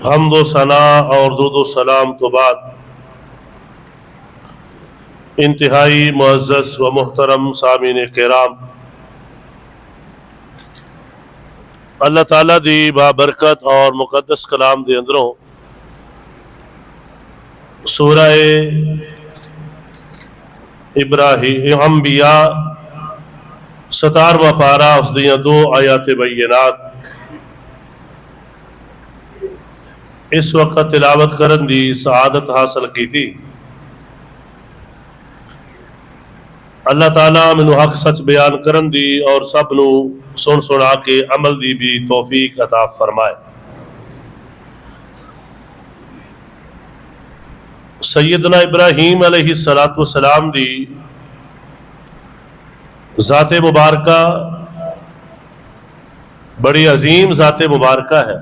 हम्दो सना और दुरूद सलाम तो बाद इंतहाई मुअज़्ज़ज़ व मुहतरम सामीन किराम, अल्लाह ताला दी बाबरकत और मुक़द्दस कलाम दे अंदरों सूरह इब्राहीम अंबिया 17वां पारा उस दियां 2 आयात बय्यनात इस वक्त तिलावत करन दी सआदत हासिल की थी। अल्लाह ताला मैनू हक सच बयान करन दी और सब नू सुन सुना के अमल दी भी तौफीक अता फरमाए। सैयदना इब्राहीम अलैहिस्सलातु वस्सलाम दी ज़ाते मुबारका बड़ी अजीम ज़ाते मुबारका है।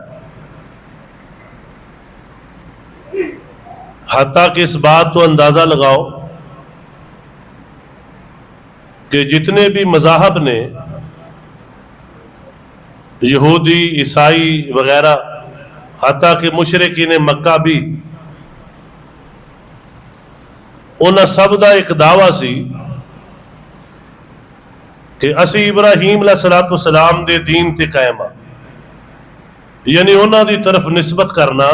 हत्ता कि इस बात तो अंदाजा लगाओ कि जितने भी मज़ाहब ने, यहूदी ईसाई वगैरह, हत्ता कि मुशरिकीन मक्का भी, उन्हां सब दा एक दावा सी कि असी इब्राहीम अलैहिस्सलातु वस्सलाम दे दीन ते कायम आ। यानी उन्हां दी तरफ निस्बत करना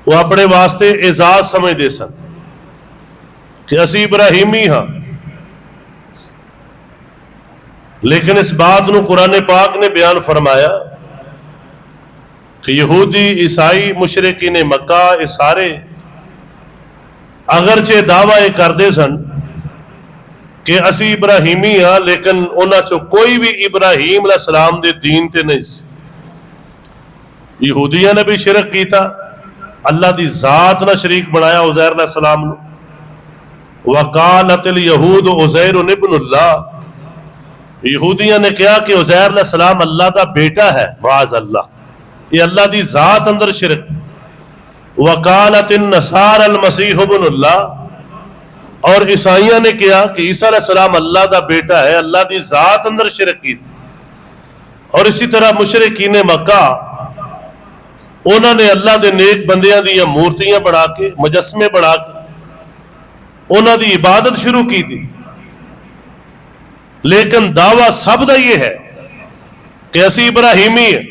वो अपने वास्ते एजाज समझते सन कि असी इब्राहीमी हाँ। लेकिन इस बात को कुरान पाक ने बयान फरमाया कि यहूदी ईसाई मुशरिकीन मक्का ये सारे अगरचे दावा ये करते सन कि असी इब्राहीमी हाँ, लेकिन उन्हां चो कोई भी इब्राहीम अलैहिस्सलाम दे दीन ते नहीं सी। यहूदियों ने भी शिरक किया, अल्लाह की जात ना शरीक बनाया उज़ैर अलैहिस्सलाम नू। वकालतिल यहूद उज़ैर इब्नुल्लाह, यहूदियों ने कहा कि उज़ैर अलैहिस्सलाम अल्लाह का बेटा है। वाज़ अल्लाह, ये अल्लाह की जात अंदर शिरक। वकालतिन नसार अल मसीह इब्नुल्लाह, और ईसाइयों ने कहा कि ईसा अलैहिस्सलाम अल्लाह का बेटा है, अल्लाह की जात अंदर शिरक की। और इसी तरह मुशरिकीन मक्का उन्होंने अल्लाह के नेक बंदियां दी मूर्तियां बना के, मुजस्मे बना के उन्होंने इबादत शुरू की थी। लेकिन दावा सब का ये है कि असी इब्राहीमी है।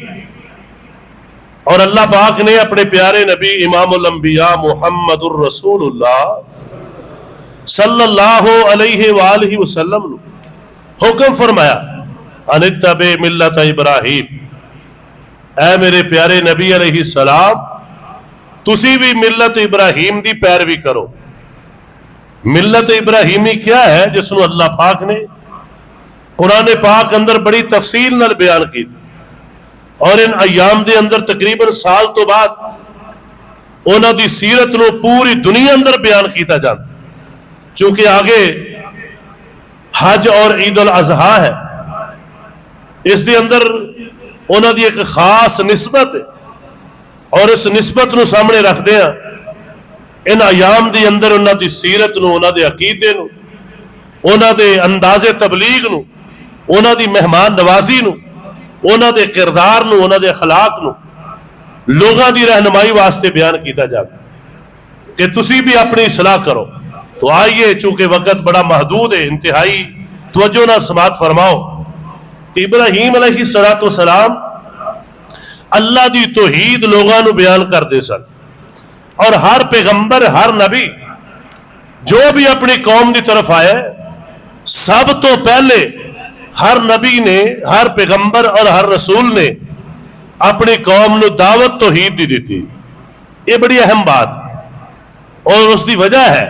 और अल्लाह पाक ने अपने प्यारे नबी इमामुल अंबिया मुहम्मदुर रसूलुल्लाह सल्लल्लाहु अलैहि वालैहि वसल्लम हुक्म फरमाया, अनित्तबे मिल्लत इब्राहीम, ऐ मेरे प्यारे नबी अलैहिस्सलाम तुसी भी मिल्लत इब्राहीम की पैरवी करो। मिल्लत इब्राहीमी क्या है, जिसनों अल्लाह पाक ने कुरान पाक अंदर बड़ी तफसील नाल बयान की। और इन अयाम के अंदर तकरीबन साल तो बाद उन्हां दी सीरत नूं पूरी दुनिया अंदर बयान किया जाता, चूंकि आगे हज और ईद उल अज़हा है। इस दे अंदर उन्हां दी एक खास निस्बत है, और इस निस्बत नूं सामने रखते हैं इन अयाम के अंदर उन्हां दी सीरत नूं, उन्हां दे अकीदे नूं, उन्हां दे अंदाजे तबलीग नूं, उन्हां दी मेहमान नवाजी नूं, उन्हां दे किरदार नूं, उन्हां दे अखलाक नूं लोगों की रहनुमाई वास्ते बयान किया जाता कि तुसी भी अपनी सलाह करो। तो आइए, चूंकि वक़्त बड़ा महदूद है, इंतहाई तवज्जो नाल समात फरमाओ। इब्राहीम अलैहिस्सलातु वस्सलाम अल्लाह की तौहीद लोगों को बयान करते सन। और हर पैगंबर, हर नबी जो भी अपनी कौम की तरफ आया, सब तो पहले हर नबी ने, हर पैगंबर और हर रसूल ने अपनी कौम को दावत तौहीद दी दी। ये बड़ी अहम बात, और उसकी वजह है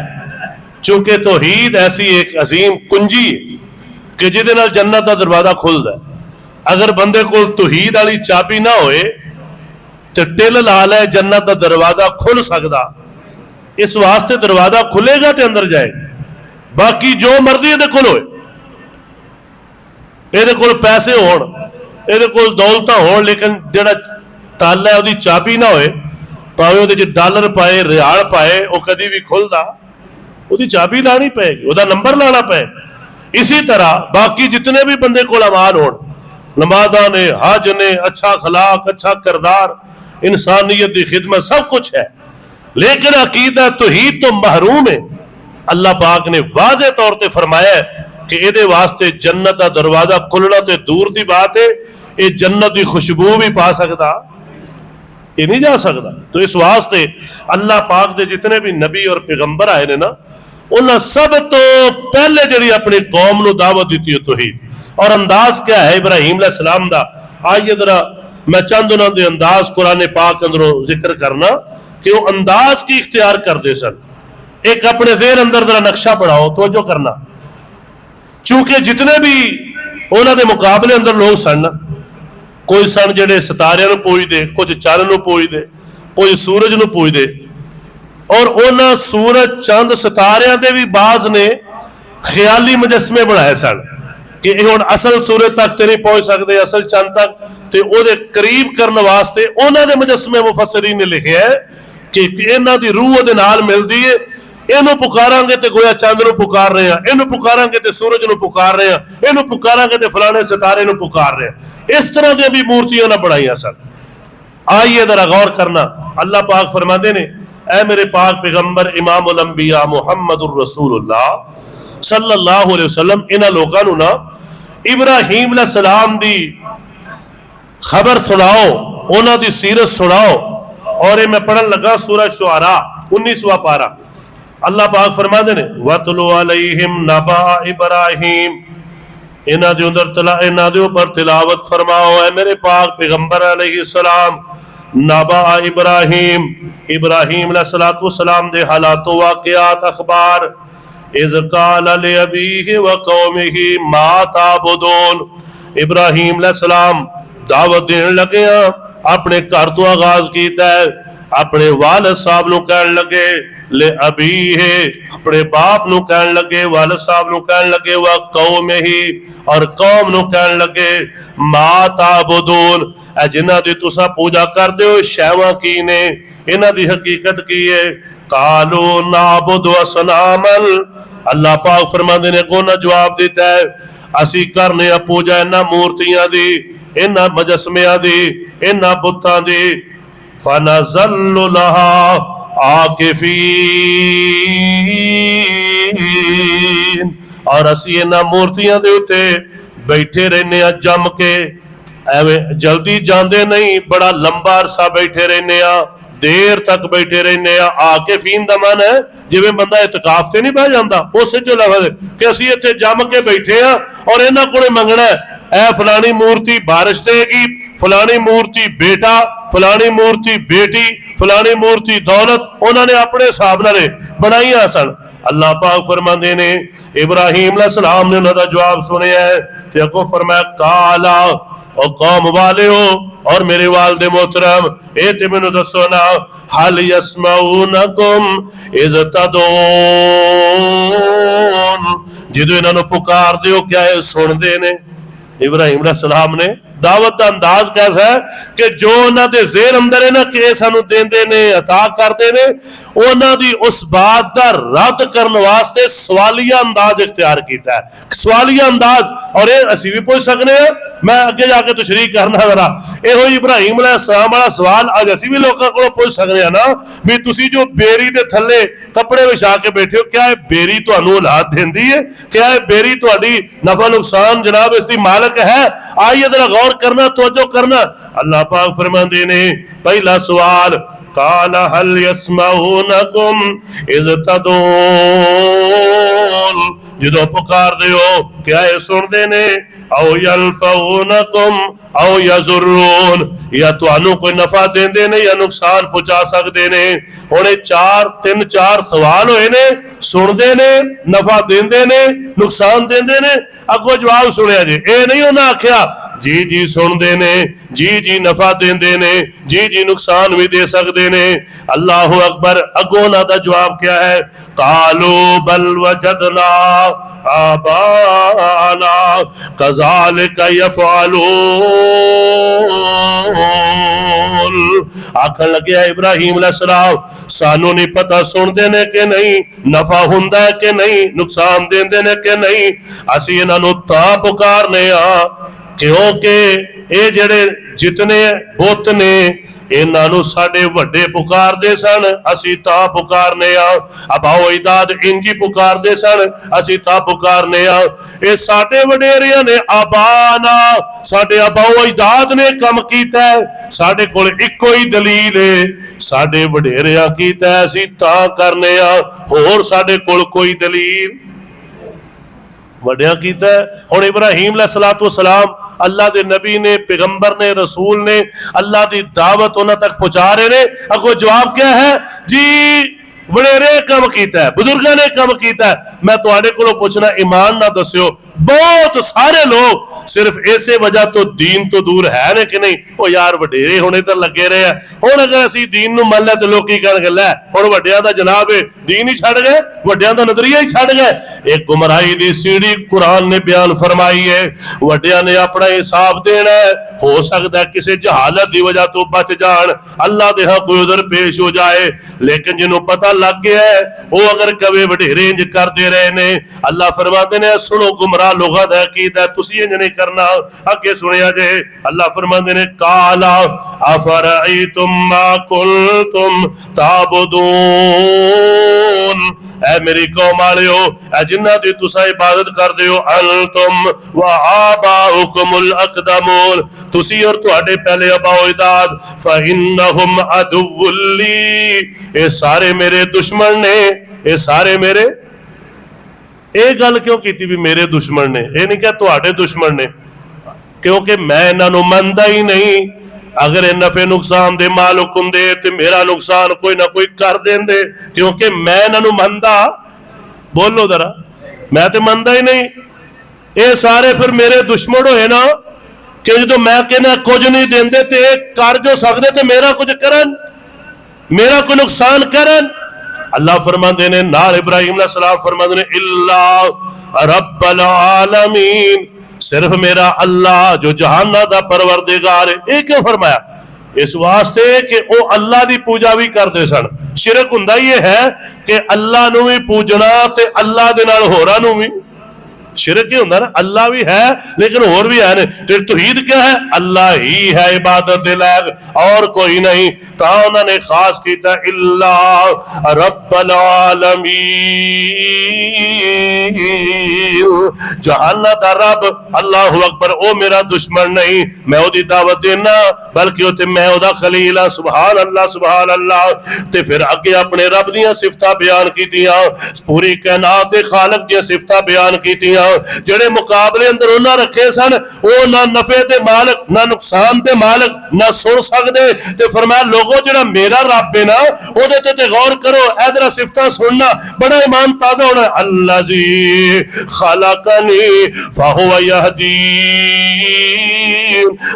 चूंकि तौहीद ऐसी एक अजीम कुंजी कि जिहदे नाल जन्नत का दरवाजा खुलता है। अगर बंदे को तौहीद वाली चाबी ना होए तो टिल ला लै, जन्नत का दरवाजा खुल सकता। इस वास्ते दरवाजा खुलेगा तो अंदर जाएगा। बाकी जो मर्जी ये होए, ये पैसे होण, ये दौलत हो, लेकिन जिहड़ा ताला है उसकी चाबी ना होए, भावें उहदे च डॉलर पाए, रियाल पाए, वो कभी भी खुलता, उसकी चाबी लानी पेगी, उसका नंबर लाना पेगा। इसी तरह बाकी जितने भी बंदे को अमाल हो, नमाजा ने, हज ने, अच्छा अखलाक, अच्छा किरदार, इंसानियत की खिदमत सब कुछ है, लेकिन अकीदा तौहीद तो महरूम है। अल्लाह पाक ने वाज़े तौर पर फरमाया है कि इहदे वास्ते जन्नत का दरवाजा खुलना तो दूर की बात है, ये जन्नत की खुशबू भी पा सकता, ये नहीं जा सकता। तो इस वास्ते अल्लाह पाक के जितने भी नबी और पैगंबर आए ने ना, उन्हें सब तो पहले जी अपनी कौम को दावत दी है तौहीद। और अंदाज क्या है इब्राहिम अलैहिस्सलाम दा, आइए जरा मैं चंद उन्होंने अंदाज कुरान पाक अंदरों जिक्र करना कि वो अंदाज की इख्तियार करते सन। एक अपने ज़हन अंदर जरा नक्शा बनाओ, तो जो करना, चूंकि जितने भी उन्होंने मुकाबले अंदर लोग सन, कोई सन जेडे सितारियां पूजते, कुछ चंद पूजते, कोई सूरज न पूजते, और उन्होंने सूरज चंद सितारियां के भी बाज ने ख्याली मुजस्मे बनाए सन कि हुण असल सूरज तक तो नहीं पहुंच सकते, असल चंद तक, तो वो करीब करने वास्ते उन्होंने मुजस्मे मुफस्सिरीन ने लिखे है कि इन्हों की रूह दे नाल मिलती है। इनू पुकारांगे तो गोया चंद नूं पुकार रहे हैं, इनू पुकारांगे तो सूरज नूं पुकार रहे हैं, इनू पुकारांगे तो फलाने सितारे नूं पुकार रहे हैं। इस तरह की भी मूर्तियां ने बनाई सन। आइए जरा गौर करना, अल्लाह पाक फरमाते ने, ऐ मेरे पाक पैगंबर इमामुल अंबिया मुहम्मदुर रसूलुल्लाह सल्लल्लाहु अलैहि वसल्लम, इन्हां लोकां नूं ना इब्राहीम अलैहिस्सलाम दी खबर सुनाओ, उन्हां दी सीरत सुनाओ। और ये मैं पढ़न लगा सूरह शुआरा 19वां पारा। अल्लाह पाक फरमाते ने, वतलु अलैहिम नबा इब्राहीम, इन्हां दे अंदर इन्हां दे ऊपर तिलावत फरमाओ है मेरे पाक पैगंबर अलैहिस्सलाम नबा इब्राहीम, इब्राहीम अलैहिस्सलाम दे हालातो वाक़ियात अखबार। इज़ क़ाल लि अबीहि व क़ौमिहि मा ताबुदून, इब्राहीम अलैहिस्सलाम दावत देने लगे अपने घर तो आगाज किया है, अपने वालिद साहब नूं कहन लगे, ले अबी है अपने बाप नूं कहन लगे, वालिद साहब नूं कहन लगे, व कौमिही और कौम नूं कहन लगे, मा ताबुदून, जिन्हां दी तुसां पूजा करदे हो शैवां की ने, इन्हां दी हकीकत की है। कालू नाबुदु असनामल, अल्लाह पाक फरमांदे ने, अगों जवाब दिता है, असी करने पूजा इन्हां मूर्तियां दी, इन्हां मजस्मियां दी, इन्हां बुतां दी। फनज़ल्लु लहा आकिफीन, और असी इन्हां मूर्तियां दे उत्ते बैठे रहने जम के, एवें जल्दी जाते नहीं, बड़ा लंबा अरसा बैठे रहने, देर तक बैठे रहने। आकिफीन दा मन है जिवें बंदा इतकाफ ते नहीं बह जाता, उस चो लफज़ कि असी इत्थे जम के बैठे और इन्हां कोले मंगना है, ऐ फलानी मूर्ति बारिश देगी, फलानी मूर्ति बेटा, फलानी मूर्ति बेटी, फलानी मूर्ति दौलत, उन्होंने अपने हिसाब नाल बनाईया सन। अल्लाह पाक फरमाते ने, इब्राहीम अलैहिस्सलाम ने उन्होंने जवाब सुनिया है, ते अगों फरमाया, काला और कौम वाले हो और मेरे वालिद मोहतरम, ए ते मैनू दसो ना, हल यस्माउनकुम इज़ तदून, जदों इन्हां नूं पुकारदे हो क्या ये सुनदे ने? इब्राहीम अलैहिस्सलाम ने दावत का अंदाज कैसा है कि जो उन्होंने ज़ेर अंदर है ना कि सानू देंदे ने, अता करते ने, उन्होंने उस बात का रद्द करने वास्ते सवालिया अंदाज इख्तियार किया है, सवालिया अंदाज। और ये असी भी पूछ सकते हैं, मैं अगे जाके तशरीह करना जरा, यो इब्राहीम अलैहिस्सलाम वाला सवाल अज असी भी लोगों को पूछ सकते हैं ना, भी तुसी जो बेरी के थले कपड़े विछा के बैठे हो, क्या बेरी तुहानू औलाद देंदी है? क्या बेरी तुहाडी नफा नुकसान जनाब इसकी मालिक है? आइए जरा गौर करना, तवज्जो करना। अल्लाह पाक फरमाते ने, पहला सवाल, काला हल यस्माउनकुम इज़ तदून, जो पुकार दे हो क्या ये सुनते ने? औ यल्फऊनकुम औ यज़ुरून, या तुहानू कोई नफा देंदे ने या नुकसान पहुंचा सकते ने। हुणे तीन चार सवाल होए ने, सुनते ने, नफा देंदे ने, नुकसान देंदे ने। अगो जवाब सुनिया जी, ये नहीं उन्हें आख्या जी जी सुनते ने, जी जी नफा देंदे ने, जी जी नुकसान भी दे सकते ने। अल्लाहु अकबर। अगो ना दा जवाब क्या है? कालू बल वजदना आबाना कज़ालिका यफ़अलून, आखन लगे इब्राहीम अलैहिस्सलाम, सानू नहीं पता सुनते ने कि नहीं, नफा हुंदा है कि नहीं, नुकसान देंदे ने कि नहीं, असी इन्हां नूं तां पुकारने आ क्योंकि ये जेड़े जितने बुत ने इन्हां नूं साडे वड्डे पुकारदे सन, असीं तां पुकारने आ। अबाओ अजदाद इंज ही पुकारदे सन, असीं तां पुकारने आ। ये साडे वडेरियां ने आबाना, साडे अबाओ अजदाद ने कम कीता है, साडे कोल इक्को ही दलील है, साडे वडेरियां कीता है असीं तां करने आ, होर साडे कोल कोई दलील वड्या कीता है। हुण इब्राहीम अलैहिस्सलातु वस्सलाम अल्लाह दे नबी ने, पैगंबर ने, रसूल ने, अल्लाह दी दावत उन्हां तक पहुंचा रहे ने। अगो जवाब क्या है जी? वडेरे कम कीता है, बुजुर्गां ने कम कीता है। मैं तुहाडे कोलों पुछना, ईमान ना दस्यो, बहुत सारे लोग सिर्फ इसे वजह तो दीन तो दूर है ने कि नहीं, ओ यार वडेरे होने तो लगे रहे हैं, हुण अगर असीं दीन नूं मान लिया तो लोग की कहणगे, लै हुण वड्डियां दा जनाब है दीन ही छड्ड गए, वड्डियां दा नजरिया ही छड्ड गए। एक गुमराही दी सीढ़ी कुरान ने बयान फरमाई है। वड्डियां ने अपना हिसाब देना है, हो सकता है किसी जहालत की वजह तो बच जान, अल्लाह दे हां कोई उधर पेश हो जाए, लेकिन जिन्हों पता लग गया है वो अगर कवे वडेरे इंज करते रहे ने, अल्लाह फरमाते ने सुनो गुमराह लोगों का अकीदा है, तुसी इंज नहीं करना। अगे सुनिया जे, अल्लाह फरमाते ने काला अफरअयतुम मा कुंतुम ताबुदून, ऐ मेरी कौम वालियो, ऐ जिन्हां दी तुसा इबादत करदे हो, अंतुम व आबाउकुमुल अकदमून, तुसी और तुहाडे पहले अबाओ अजदाद, फइन्नहुम अदुव्वुल्ली, ये सारे मेरे दुश्मन ने, ये सारे मेरे। ये गल क्यों की भी मेरे दुश्मन ने, ये नहीं क्या तुहाडे दुश्मन ने, क्योंकि मैं इन्हां नूं मनदा ही नहीं। अगर ये नफे नुकसान दे मालिक हुंदे ते मेरा नुकसान कोई ना कोई कर देंदे, क्योंकि मैं इन्हां नूं मनदा, बोलो जरा, मैं तो मनदा ही नहीं। ये सारे फिर मेरे दुश्मन होए ना, कि जो मैं कहना कुछ नहीं देंदे ते कर जो सकदे ते मेरा कुछ करन, मेरा कोई नुकसान करन। अल्लाह फरमाते ने नाल इब्राहीम अलैहिस्सलाम फरमाते ने इल्ला रब्बल आलमीन, सिर्फ मेरा अल्लाह जो जहाना दा परवरदिगार है। ये क्यों फरमाया? इस वास्ते कि वो अल्लाह की पूजा भी करते सन। शिरक हुंदा ये है कि अल्लाह नूं भी पूजना ते अल्लाह दे नाल होरां नूं भी, शिरक ही होंदा ना, अल्लाह भी है लेकिन और भी है ने। तो तौहीद क्या है? अल्लाह ही है इबादत दे लायक और कोई नहीं। ता उन्होंने खास किया इल्ला रब्बल आलमीन, जहाना दा रब अल्लाहु अकबर, ओ मेरा दुश्मन नहीं, मैं ओदी दावत देना बल्कि उते मैं ओदा खलील हां। सुभान अल्लाह सुभान अल्लाह। ते फिर अगे अपने रब दियां सिफतां बयान कीतियां, पूरी कायनात दे खालिक दियां सिफतां बयान कीतियां, जेड़े मुकाबले अंदर उन्हां रखे सन, वो ना नफे दे मालिक ना नुकसान दे मालिक ना सुन सकदे। ते फरमाया लोगों जेड़ा मेरा रब है ना, ओदे ते गौर करो, ए जरा सिफतां सुनना, बड़ा ईमान ताजा होना। अल्लाजी खलकनी फहुव यहदीन,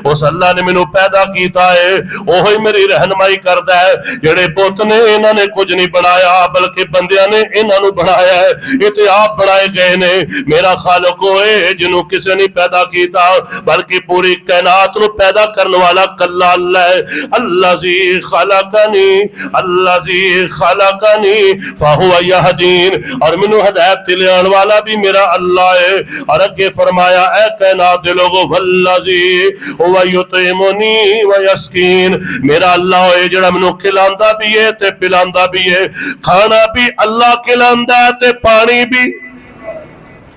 उस अल्लाह ने मैनू पैदा कीता है, ओही मेरी रहनुमाई करदा है। जेड़े बुत ने इन्हां ने कुछ नहीं बनाया, बल्कि बंदियां ने इन्हां नू बनाया है, ये ते आप बनाए गए ने। मेरा खालिक होए जिन्हों किसी ने पैदा किया, बल्कि पूरी कायनात नू पैदा करने वाला कल्ला अल्लाह है। अल्लाजी खलकनी अल्लाजी खलकनी फहुव यहदीन, और मैनू हिदायत दिलाने वाला भी मेरा अल्लाह है। और अगे फरमाया ऐ कायनात दे लोगों, वल्लाजी हुवा युतिमुनी व यस्कीन, मेरा अल्लाह है जेड़ा मैनू खिलांदा भी है ते पिलांदा भी है। खाना भी अल्लाह खिलांदा है ते पानी भी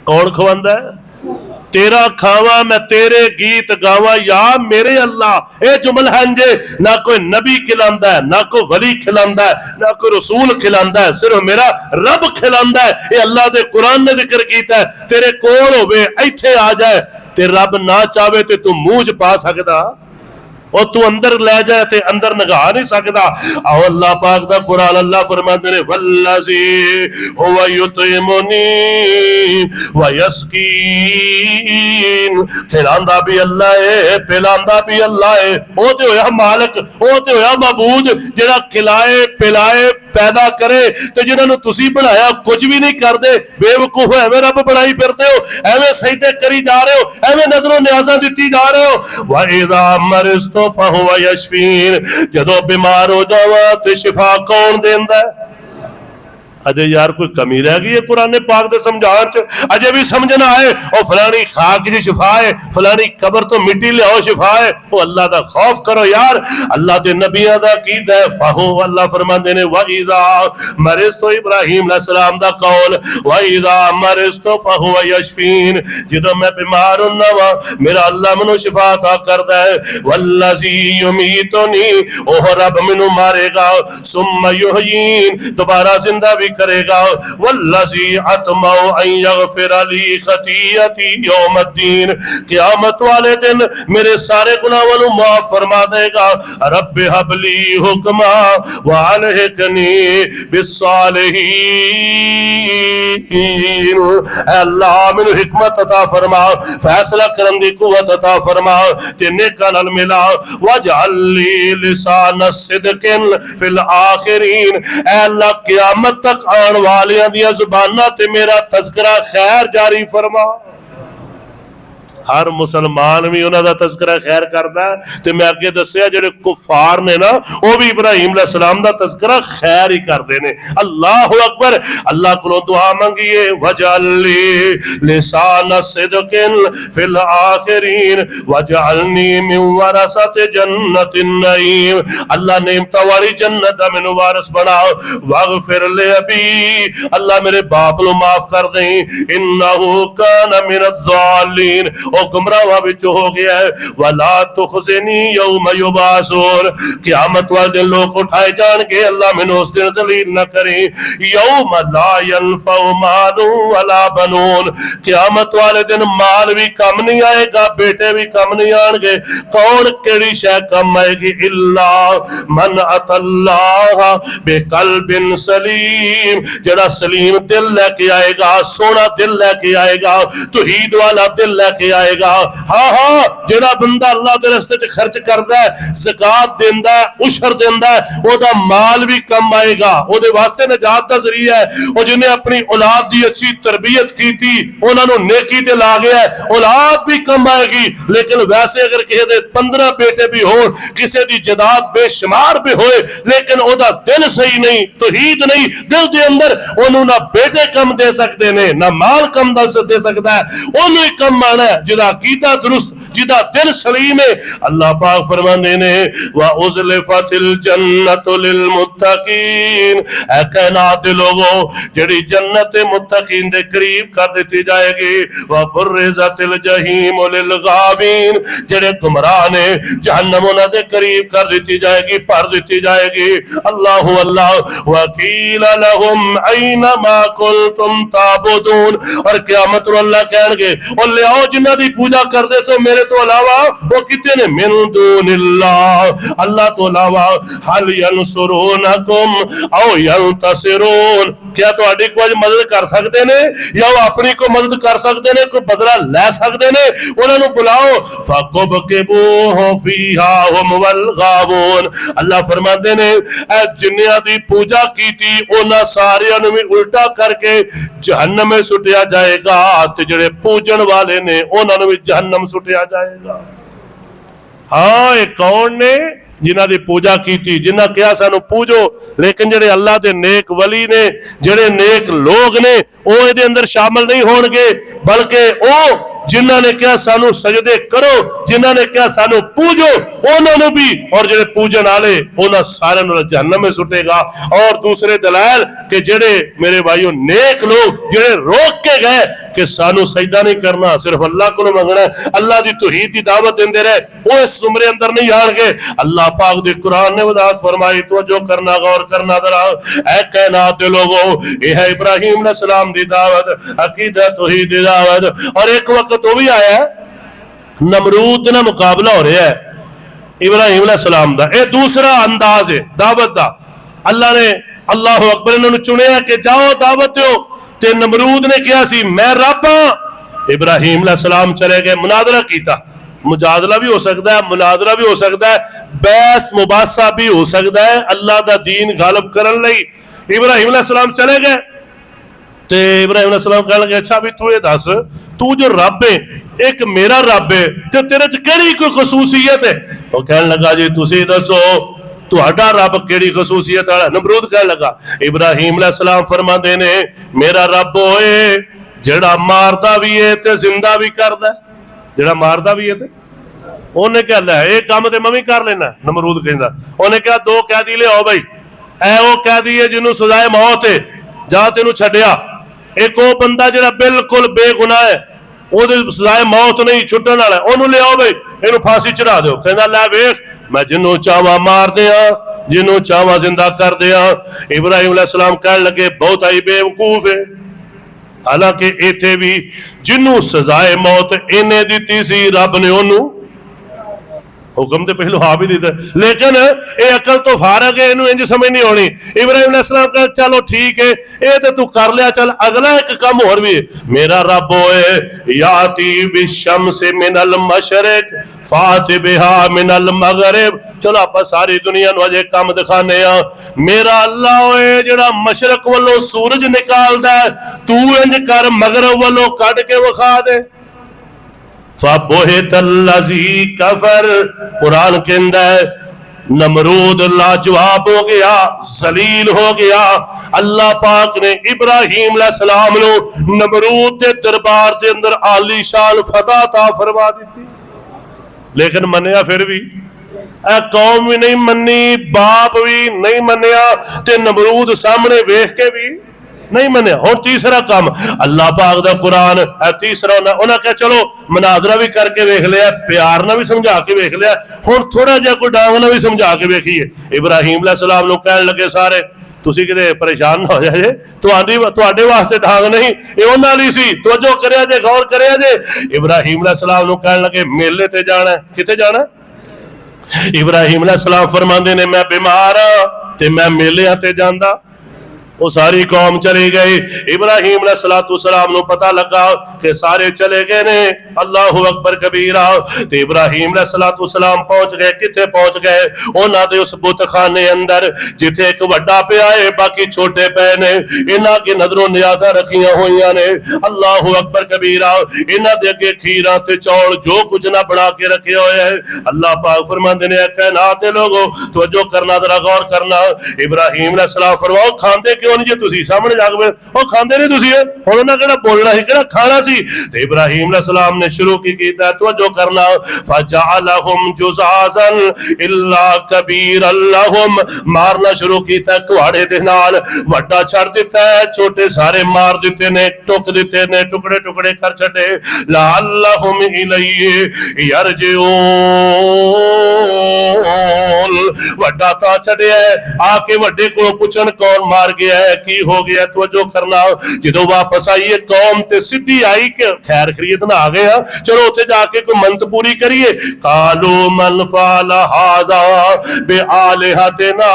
कौन खवांदा है? तेरा खावा मैं तेरे गीत गावा या मेरे अल्लाह। ये जुमल है जे ना कोई नबी खिलांदा है, ना कोई वली खिलांदा है, ना कोई रसूल खिलांदा है, सिर्फ मेरा रब खिलांदा है। ये अल्लाह दे कुरान ने जिक्र किया है। तेरे कोल होवे इत्थे आ जाए ते रब ना चाहे ते तू मुंह च पा सकदा, और तू अंदर ले जाए ते अंदर नगा नहीं सकता। आओ अल्लाह पाक दा कुरान, अल्लाह फरमाते ने वल्लज़ी हुवा युतिमुनी व यस्कीन, खिलांदा भी अल्लाह है पिलांदा भी अल्लाह है। वो ते होया मालिक, वो ते होया मबूद जेड़ा खिलाए पिलाए पैदा करे, ते जिन्होंने तुसी बनाया कुछ भी नहीं करते, बेवकूफ एवं रब बनाई फिरते हो, एवं सजदे करी जा रहे हो, एवं नजरों न्याजा दी जा रहे हो। व इज़ा मरिज़तु फहुव यशफीन, जदों बीमार हो जावा ते शिफा कौन देंदा है? अजे यार कोई कमी रह गई है कुरान पाक दे समझाण च? अजे भी समझ ना आए ओ फलानी खाक दी शिफा है, फलानी कबर तो मिट्टी लियाओ शिफा है। ओ अल्लाह दा खौफ करो यार, अल्लाह दे नबियां दा कीदा है। फाहू अल्लाह फरमांदे ने व इज़ा मरिस्तु इब्राहीम अलैहिस्सलाम दा कौल व इज़ा मरिस्तु फहुव यशफीन, जदों मैं बीमार हुंदा वा मेरा अल्लाह मैनू शिफा अता करदा है। वल्लज़ी युमीतुनी, ओह रब मैनू मारेगा, सुम्मा युहयीन, दोबारा जिंदा भी करेगा। वल्लज़ी अतमउ अन यगफिर ली खतीयती यौमद्दीन, क़यामत वाले दिन मेरे सारे गुनाहों को माफ फरमा देगा। रब्बि हबली हुक्मा व अलहिकनी बिस्सालिहीन, अल्लाह मैनू हिकमत अता फरमा, फैसला करने की कुव्वत अता फरमा ते नेकां नाल मिला। वजअलनी लिसान सिदकिन फिल आखिरीन, अल्लाह क़यामत तक आने वालियां दी ज़ुबानां ते मेरा तज़किरा खैर जारी फरमा। हर मुसलमान भी उन्होंने तज़किरा खैर करता है। तो मैं अगे दसिया जो कुफार ने ना वह भी इब्राहीम अलैहिस्सलाम दा तज़किरा खैर ही करते हैं। अल्लाह अकबर, अल्लाह को दुआ मंगिए वजअलनी लिसान सिदकिन फिल आखिरीन वजअलनी मिन वरसति जन्नतिन नईम, अल्लाह नेमतां वाली जन्नत दा मैनू वारिस बना। वगफिर ले अबी, अल्लाह मेरे बाप को माफ कर दे, इन्नहु कान मिनज़्ज़ालिमीन, ओ गुमराहां विच हो गया है। वला तुखज़िनी यौम युबासून, क़यामत वाले दिन लोग उठाए जाएंगे, अल्लाह मैनू उस दिन ज़लील न करे। यौम ला यनफ़उ मालु वला बनून, क़यामत वाले दिन माल भी कम नहीं आएगा, बेटे भी कम नहीं आएंगे। कौन केड़ी शै कम आएगी? इल्ला मन अतल्लाह बिक़ल्बिन सलीम, जेड़ा सलीम दिल लेके आएगा, सोना दिल लेके आएगा, तौहीद वाला दिल लेके आएगा। हाँ हाँ, जेड़ा बंदा अल्लाह के रस्ते च खर्च करता है, ज़कात देंदा है, उशर देंदा है, ओदा माल भी कम आएगा, ओदे वास्ते नजात दा ज़रिया है। और जिन्हें अपनी औलाद की अच्छी तरबियत की थी, उन्होंने नेकी ते ला गया है, औलाद भी कम आएगी। लेकिन वैसे अगर किसी दे 15 बेटे भी हो, किसी की जायदाद बेशुमार भी होए, लेकिन ओदा दिल सही नहीं, तौहीद नहीं दिल दे अंदर, ओनू ना बेटे कम दे सकते ने, ना माल कम दे सकता है, ओनू ही कम आना है जिदा अकीदा दुरुस्त, जिदा दिल सलीम है। अल्लाह पाक फरमाते ने व उज़लिफ़तिल जन्नतु लिल मुत्तकीन, ऐ कायनात दे लोगों जेड़ी जन्नत मुत्तकीन दे करीब कर दी जाएगी। व बुर्रिज़तिल जहीम लिल गावीन, जेड़े गुमराह ने जहन्नम उन्हां दे करीब कर दी जाएगी, भर दी जाएगी। अल्लाहु अल्लाह वकील लहुम ऐना मा कुंतुम ताबुदून, और क़यामत को अल्लाह कहणगे और ले आओ जिन्हां दी पूजा करदे सो मेरे तो अलावा, वो कितने ने मिन दूनिल्लाह, अल्लाह तो अलावा। हल यंसुरूनकुम औ यंतसिरून, क्या तुहाडी कोई मदद कर सकते ने या वो अपनी को मदद कर सकते ने, कोई बदला ले सकते ने? उन्हां नूं बुलाओ। फकुबकिबूहु फीहा हुम वल गावून, अल्लाह फरमाते ने ए जिन्नियां दी पूजा कीती उन्हां सारियां नूं भी उल्टा करके जहन्नम में सुटिया जाएगा, ते जेड़े पूजन वाले ने उन्हां नूं भी जहन्नम सुटिया जाएगा। हाँ, ये कौन ने? जिन्हां दी पूजा की, जिन्हां कहा सानू पूजो, लेकिन जेड़े अल्लाह दे नेक वली ने, जेड़े नेक लोग ने, वो इहदे अंदर शामिल नहीं होणगे, बल्कि वो जिन्हां ने कहा सानू सजदे करो, जिन्हां ने कहा सानू पूजो, उन्होंने भी, और जेड़े पूजन वाले उन्हां सारियां नूं जहन्नम में सुटेगा। और दूसरे दलाल के जेड़े मेरे भाइयों नेक लोग जेड़े रोक के गए कि सानू सजदा नहीं करना, सिर्फ अल्लाह को मंगना है, अल्लाह की तौहीद की दावत देंदे रहे, वो इस जुमरे अंदर नहीं आएंगे। अल्लाह पाक दे कुरान ने वजाहत फरमाई, तवज्जो करना, गौर करना जरा। ऐ कायनात दे लोगों, ये है इब्राहीम अलैहिस्सलाम दी दावत, अकीदा तौहीद दी दावत। और एक वक्त तो भी आया नमरूद ना मुकाबला हो रहा है इब्राहीम अलैहिस्सलाम दा, ये दूसरा अंदाज है दावत दा। अल्लाह ने अल्लाह अकबर इन्होंने चुनिया कि जाओ दावत दो, ते नमरूद ने कहा सी मैं रब हां। इब्राहीम अलैहिस्सलाम चले गए, मुनादरा कीता, मुजादला भी हो सकता है, मुनादरा भी हो सकता है, बहस मुबासा भी हो सकता है, अल्लाह दा दीन गालिब करने लई इब्राहीम अलैहिस्सलाम चले गए। ते इब्राहीम अलैहिस्सलाम कहने लगे अच्छा भी तू ये दस, तू जो रब है एक मेरा रब है, ते तेरे च केड़ी कोई खसूसियत है? वो कहने लगा जी तुसी दसो, तुहाडा रब केड़ी खसूसियत वाला? नमरूद कह लगा। इब्राहिम अलैहिस्सलाम फरमाते ने मेरा रब होए जेड़ा मारदा भी है ते जिंदा भी करदा। जेड़ा मारदा भी है ते उन्हें क्या लै ये काम तो मैं भी कर लेना। नमरूद कहता उन्हें क्या दो कैदी ले आओ भाई, ऐ वो कैदी है जिन्होंने सजाए मौत है जा तेन छड्या, एक वो बंदा जो बिल्कुल बेगुनाह है वो सजाए मौत नहीं छुट्टन वाला ओनू ले आओ भाई, इनू फांसी चढ़ा दो। कहता लै वेख मैं जिन्हों चाहवा मार दिया जिन्हों चाहवा जिंदा कर दिया। इब्राहिम अलैहिस्सलाम कह लगे बहुत आई बेवकूफ है। हालांकि इत्थे भी जिन्हों सजाए मौत इन्हें दी सी रब ने ओनू हुक्म तो पहलू हाँ भी दिता, लेकिन ये अकल तो फारग है, इन्हू इंज समझ नहीं होनी। इब्राहिम अलैहिस्सलाम कहा चलो ठीक है ये तो तू कर लिया, चल अगला एक काम और भी मेरा रब होए याती बिशम्स मिनल मशरिक फाति बिहा मिनल मगरिब। चलो आप सारी दुनिया नूं अजे काम दिखाने आ। मेरा अल्लाह होए जेड़ा मशरक वालों सूरज निकालदा है, तू इंज कर मगरब वालों कट के विखा दे। फबुहितल्लज़ी कफर, कुरान कहता है नमरूद लाजवाब हो गया, जलील हो गया। अल्लाह पाक ने इब्राहिम अलैहिस्सलाम नू नमरूद के दरबार के अंदर आलीशान फतह अता फरमा दी, लेकिन मनिया फिर भी ए कौम भी नहीं मनी, बाप भी नहीं मनिया ते नमरूद सामने वेख के भी नहीं मनिया। और तीसरा काम अल्लाह पाक दा कुरान तीसरा उन्हें कहा चलो मनाजरा भी करके वेख लिया, प्यार ना भी समझा के वेख लिया, हुण थोड़ा जिहा कोई डांग ना भी समझा के वेखिए। इब्राहिम अलैहिस्सलाम नूं कहण लगे सारे तुसीं किते परेशान ना हो जाए, तुहाडे वास्ते डांग नहीं ये उन्हां लई सी, तवज्जो करिया जे गौर करिया जे। इब्राहिम अलैहिस्सलाम नूं कहण लगे मेले ते जाना, किते जाना? इब्राहिम अलैहिस्सलाम फरमांदे ने मैं बीमार हां ते मैं मेलियां ते जांदा। वो सारी कौम चली गई। इब्राहिम अलैहिस्सलाम नूं पता लगा कि सारे चले गए ने, अल्लाहु अकबर कबीरा। ते इब्राहिम अलैहिस्सलाम पहुंच गए, किथे पहुंच गए? उन्हां दे उस बुतखाने अंदर जिथे एक वड्डा पिया है बाकी छोटे पे ने, इन्हां की नजरों नियाजा रखियां हुई ने। अल्लाहु अकबर कबीरा। इन्हां दे अगे खीरा ते चौल जो कुछ ना बना के रखे हुए है। अल्लाह पाक फरमांदे ने कायनात दे लोगो तवज्जो करना, जरा गौर करना। इब्राहिम अलैहिस्सलाम फरमाओ खांदे क्यों नहीं जे तुसी सामने जाग पे और खांदे नहीं तुसी हुण उन्हां केड़ा बोलना सी केड़ा खाना सी। ते इब्राहिम अलैहिस्सलाम ने शुरू की कीता तवज्जो करना फजअलहुम जुज़ाज़न इल्ला कबीरन लहुम, मारना शुरू कीता कुहाड़े दे नाल, वड्डा छड़ दिता है छोटे सारे मार दिते ने, टुक दिते ने, टुकड़े टुकड़े कर छड्डे। लअल्लहुम इलैहि यरजिऊन, वड्डा ता छड्डिया आके वड्डे को पुछन कौन मार गया है की हो गया। तवज्जो करना जो वापस आई है कौम ते सीधी आई कि खैर खरीद ना आ गए, चलो उत्थे जाके कोई मंत पूरी करिए। कालू मन फाल हाजा बे आलिहतिना,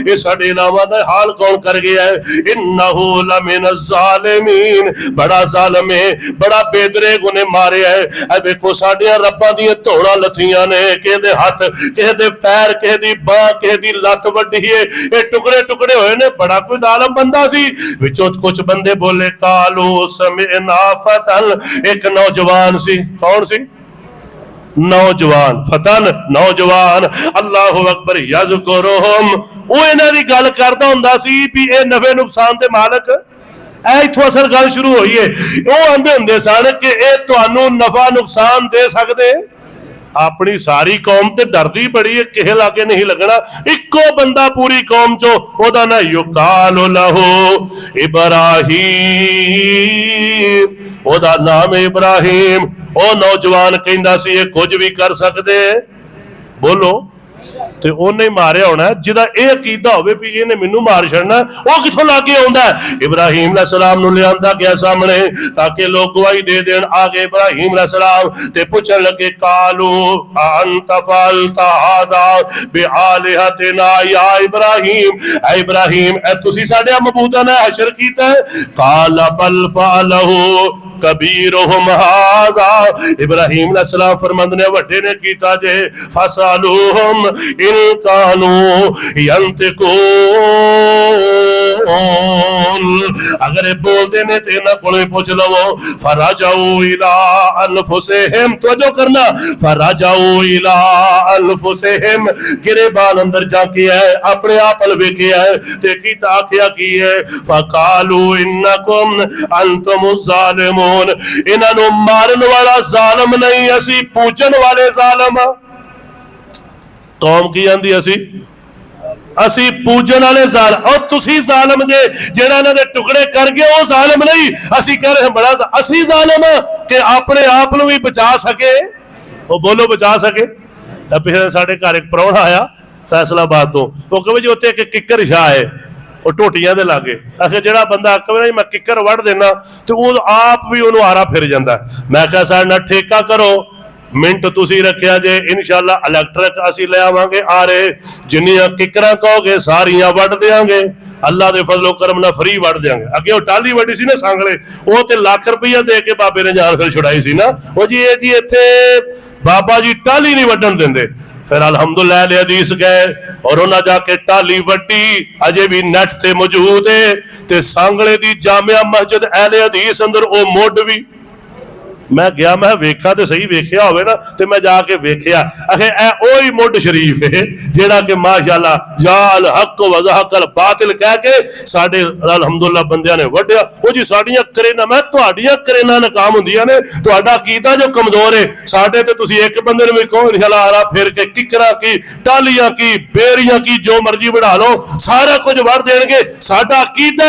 ये साडे इलावा दा हाल कौन कर गया है? इन्नहु लमिन ज़ालिमीन, बड़ा जालिम है, बड़ा बेदरेग उन्हें मारे है। ए देखो साडियां रब्बां दी धौड़ा लथियां ने, किसे दे हथ किसे दे पैर किसे दी बाह किसे दी लत वड्डी है, ये टुकड़े टुकड़े होए ने। बड़ा कोई जालिम बंदा सी। विचों कुछ बंदे बोले कालो समिअना फतन, एक नौजवान सी, कौन सी? नौजवान, फतन नौजवान। अल्लाहु अकबर यज़कुरुहुम, वो इन्हां दी गल करदा हुंदा सी भी ये नफे नुकसान दे मालक। इत्थों असल गल शुरू होई है। वो आंदे हुंदे सन कि ये तुहानू नफा नुकसान दे सकदे। अपनी सारी कौम ते डरदी बड़ी है, किसे लागे नहीं लगना। इको बंदा पूरी कौम चो, ओदा ना युकालु लहू इब्राहिम, ओदा नाम इब्राहिम। ओ नौजवान कहंदा सी ये कुछ भी कर सकदे, बोलो ते उन्हें मारिया होना जिहदा यह अकीदा होवे भी इहने मैनू मार छड़ना, वह किथों लागे आउंदा है? इब्राहिम अलैहिस्सलाम नूं लिआंदा गया सामने ताकि लोग गवाही दे देण। आ गए इब्राहिम अलैहिस्सलाम ते पुछण लगे कालू अंत फअलता हाज़ा बिआलिहतिना या इब्राहिम, ऐ इब्राहिम ऐ तुसी साडे मबूदा ने हशर कीता है? काल बल फअलहु कबीरुहुम हाज़ा, इब्राहिम अलैहिस्सलाम फरमांदे ने वड्डे ने कीता जे। फसलूहुम इन कानू यंतिकून, अगर बोलते ने तो इन्हां कोलों पुछ लवो। फराजाऊ इला अनफुसिहिम, तवज्जो करना, फराजाऊ इला अनफुसिहिम, गिरेबान अंदर जाके है अपने आप अल वेखिया है ते कीता आखिया की है, फकालू इन्नकुम अंतुम ज़ालिमून, इन्हां नूं मारन वाला जालिम नहीं, असी पूजन वाले जालिम। कौम की आंदी असी पूजन वाले जालिम, और तुसी जालिम जे जिहड़ा इन्हां दे टुकड़े कर गए वो जालिम नहीं। असी कह रहे बड़ा असी जालिम कि अपने आप नूं भी बचा सके। वो बोलो बचा सके। पिछले साडे घर एक प्राहुणा आया फैसलाबाद तो, वो कहे जी उत्थे एक किक्कर शाह है वो टोटियां दे लागे। आखिर जिहड़ा बंदा कहे मैं किक्कर वड़ देना तो वो आप भी उन्होंने आरा फिर जाता। मैं कहा साडे नाल ठेका करो, मिंट तुसी रखिया जे इंशाअल्लाह इलैक्ट्रिक असी ले आवांगे आ रहे, जिन्नियां किकरां कहोगे सारियां वड़ देंगे, अल्लाह दे फजलो करम नाल फ्री वड़ देंगे। अगे वो टाली वड्डी सी ना सांगले, वो ते लाख रुपया दे के बाबे ने जान फिर छुड़ाई सी ना, वो जी ये जी इत्थे बाबा जी टाली नहीं वड्डन देंदे। फिर अलहमदुलिल्लाह अहले हदीस गए और उन्हें जाके टाली वड्डी, अजे भी नेट ते मौजूद है, ते सांगले दी जामिया मस्जिद अहले हदीस अंदर वो मुड भी। मैं गया, मैं वेखा तो सही, वेखिया होवे ना तो मैं जाके वेखिया, आखे ए ओही मुड शरीफ है जेड़ा कि माशाअल्लाह जाल हक वज़हकल बातिल कह के साडे अलहमदुलिल्लाह बंदियां ने वड्डिया। वो जी साडियां करेना, मैं तुहाडियां करेना नाकाम हुंदियां ने, तुहाडा कीता जो कमजोर है, साडे ते तुसी एक बंदे ने भी कहो इंशाअल्लाह आरा फिर के किकरा की टालियां की बेरियां की जो मर्जी बढ़ा लो सारा कुछ वड़ देंगे। साडा कीता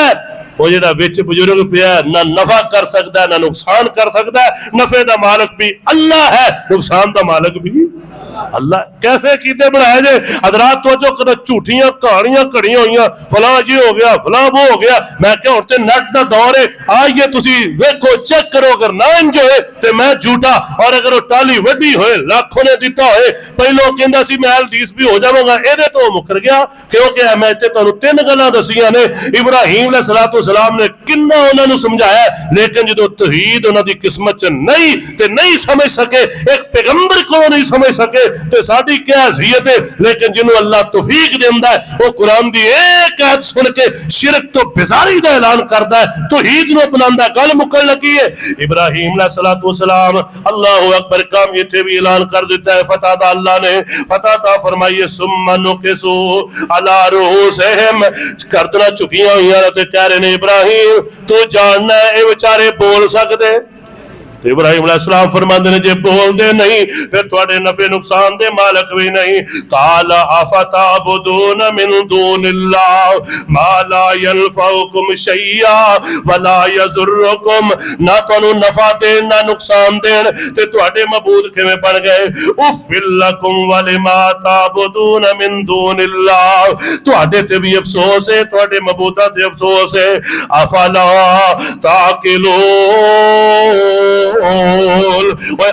वो जो विच बुजुर्ग पिया ना नफा कर सकता है ना नुकसान कर सकता है। नफे का मालिक भी अल्लाह है, नुकसान का मालिक भी अल्लाह। कैसे कीते बनाए जे हजरात, तो जो कद झूठियां कहानियां घड़ियां हुई, फला जी हो गया फला वो हो गया। मैं क्या हुण ते नेट का दौर है, आइए तुसी वेखो चेक करो, अगर ना इंज होए ते मैं झूठा, और अगर वो टाली वड्डी होए लाखों ने दिता होए, पहलों कहंदा सी मैं हदीस भी हो जावांगा, एदे तो मुकर गया। क्योंकि मैं इत्थे तुहानूं तीन गल्लां दसियां ने। इब्राहीम अलैहिस्सलाम ने किन्ना उन्हां नूं समझाया, लेकिन जदों तौहीद उन्हां दी किस्मत च नहीं ते नहीं समझ सके, एक पैगंबर को नहीं समझ सके ते साडी क्या हैसियत है। लेकिन जिन्हों अल्लाह तौफीक देंदा है वो कुरान दी एक आयत सुन के शिरक तो बेजारी दा ऐलान करदा है, तौहीद नूं अपनांदा है। गल मुकन लगी है। इब्राहीम अलैहिस्सलाम अल्लाहु अकबर काम इत्थे भी ऐलान कर दिता है। फतह दा अल्लाह ने फतह ता फरमाइए सुम्मा नुकिसु अला रुऊसिहिम, गर्दनां झुकियां होईयां ते कह रहे ने इब्राहीम तू जानना है ये बेचारे बोल सकदे? तो इब्राहीम अलैहिस्सलाम फरमाते हैं जे बोलते नहीं फिर थोड़े नफे नुकसान दे मालिक भी नहीं। काल अफताबुदून मिन दूनिल्लाह मा ला यनफउकुम शैया वला यज़ुर्रुकुम, ना तुहानू नफा देन ना नुकसान देन ते तुहाडे मबूद किवें बन गए। उफ़िल लकुम वलिमा ताबुदून मिन दूनिल्लाह, तुहाडे ते भी अफसोस है, तुहाडे मबूदा ते अफसोस है। अफला ताकिलून,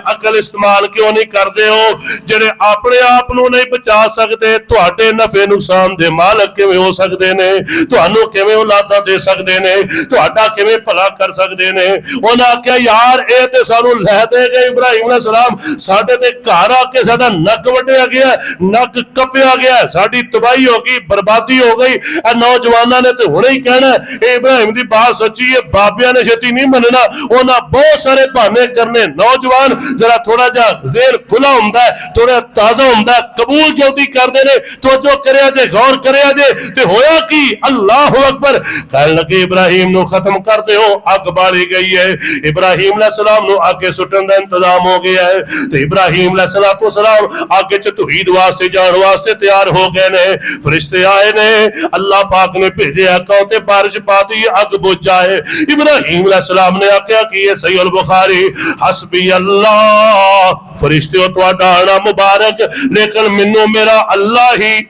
अकल इस्तेमाल क्यों नहीं करते हो? जेडे अपने आप नूं नहीं बचा सकते, तुहाडे नफे नुकसान दे मालिक किवें हो सकते ने? तुहानू किवें औलादा दे सकते ने? तुहाडा किवें भला कर सकते ने? उन्हां आख्या यार ए ते सानू लै दे गए इब्राहीम अलैहिस्सलाम, साडे ते घर आके साडा नक वड्डिया गया, नक कपिया गया, साडी तबाही हो गई, बर्बादी हो गई। नौजवानों ने तो हुणे ही कहना इब्राहीम दी बात सच्ची है, बाबिया ने छेती नहीं मनना। उन्हां बहुत सारे बहाने करने। नौजवान जरा थोड़ा जा ज़ेहन खुला हुंदा है, थोड़ा ताजा हुंदा है, कबूल जल्दी करदे ने। तो जो करया जे गौर करया जे ते होया कि अल्लाहु अकबर कहन लगे इब्राहीम नूं खत्म कर दिओ, अग बाली गई है। इब्राहीम अलैहिस्सलाम नूं आगे सुटन दा इंतजाम हो गया है। तो इब्राहीम अलैहिस्सलाम आगे च तौहीद वास्ते जाण वास्ते तैयार हो गए ने। फरिश्ते आए ने, अल्लाह पाक ने भेजे कहो ते बारिश पा दी, अग बुझ जाए। इब्राहीम अलैहिस्सलाम ने आख्या कि ये सही बुखारी हस्बी अल्लाह, फरिश्ते तुहाडा आना मुबारक, लेकिन मैनू मेरा अल्लाह ही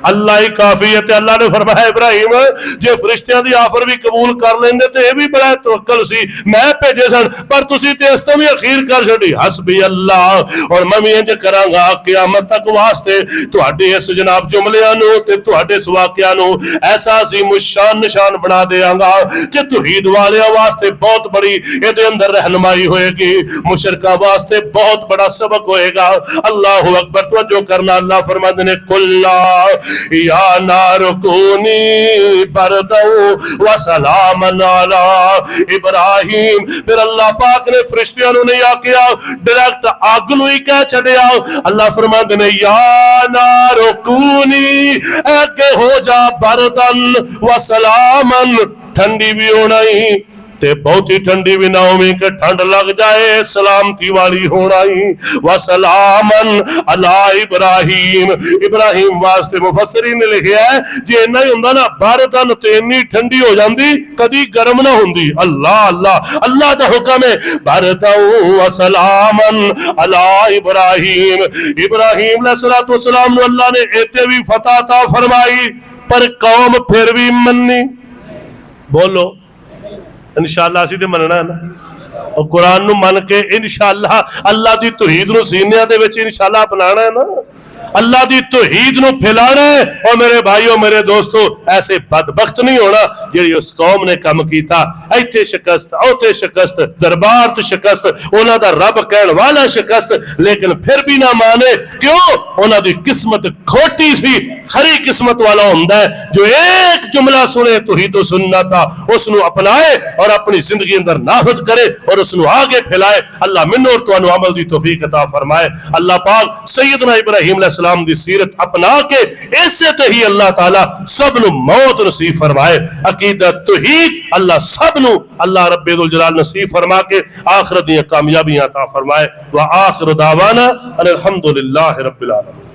अल्लाह ही काफी है। अल्लाह ने फरमाया इब्राहीम जे फरिश्तियां दी ऑफर भी कबूल कर लेंदे ते ये भी बड़ा तवक्कल सी, मैं भेजे सन, पर तुसी ते इस तो भी अखीर कर छड़ी। हस्बी अल्लाह, और मैं भी इंज करांगा क़यामत तक वास्ते तुहाडे इस जनाब जुमलियां नूं ते तुहाडे इस वाक़िया नूं ऐसा अज़ीम शान निशान बना देंगा कि तौहीद वालियां वास्ते बहुत बड़ी इहदे अंदर रहनुमाई होएगी, मुशरिकां वास्ते बहुत बड़ा सबक होएगा। अल्लाहु अकबर, तवज्जो करना। अल्लाह फरमाते ने कुल्ला या नार कूनी बरदन व सलामन अला इब्राहिम। फिर अल्लाह पाक ने फरिश्तियां नूं नहीं आखिया, डायरेक्ट अग नूं ही कह छड्डिया। अल्लाह फरमांदे ने या नार कूनी, अगे हो जा बरदन व सलामन, ठंडी भी होना ही ते बहुती ठंडी भी ना होवे कि ठंड लग जाए, सलामती वाली होना ही। व सलामन अला इब्राहिम, इब्राहिम वास्ते मुफस्सिरीन ने लिखिया है जे इन्ना ही हुंदा ना बरदन ते इन्नी ठंडी हो जांदी कदी गर्म ना हुंदी। अल्लाह अल्लाह अल्लाह दा हुक्म है बरदन व सलामन अला इब्राहिम। इब्राहिम अलैहिस्सलातु वस्सलाम नूं अल्लाह ने इत्थे भी फतह अता फरमाई, पर कौम फिर भी मन्नी। बोलो इंशाअल्लाह असीं ते मनना है ना, और कुरान नूं मन के इंशाअल्लाह अल्लाह दी तौहीद नूं सीनियां दे विच इंशाअल्लाह अपनाना है ना, अल्लाह दी तौहीद नूं फैलाना है। और मेरे भाइयों मेरे दोस्तों, ऐसे बदबख्त नहीं होना जिहड़ी उस कौम ने काम कीता, इत्थे शिकस्त उत्थे शिकस्त, दरबार ते शिकस्त, उन्हां दा रब कहण वाला शिकस्त, लेकिन फिर भी ना माने। क्यों? उन्हां दी किस्मत खोटी सी। खरी किस्मत वाला हुंदा है जो एक जुमला सुने तौहीद व सुन्नत दा, उसनूं अपनाए और अपनी जिंदगी अंदर नाफज करे और उसनूं आगे फैलाए। अल्लाह मैनूं और तुहानूं अमल दी तौफीक अता फरमाए। अल्लाह पाक सैयदना इब्राहिम अलैहिस्सलाम दी सीरत अपना के इससे ते ही अल्लाह ताला सब नूं मौत नसीब फरमाए। अकीदत तौहीद अल्लाह सब नूं अल्लाह रब्बुल जलाल नसीब फरमा के आखिरत दी कामयाबियां अता फरमाए। व आखिर दावाना अनिल हम्दुलिल्लाहि रब्बिल आलमीन।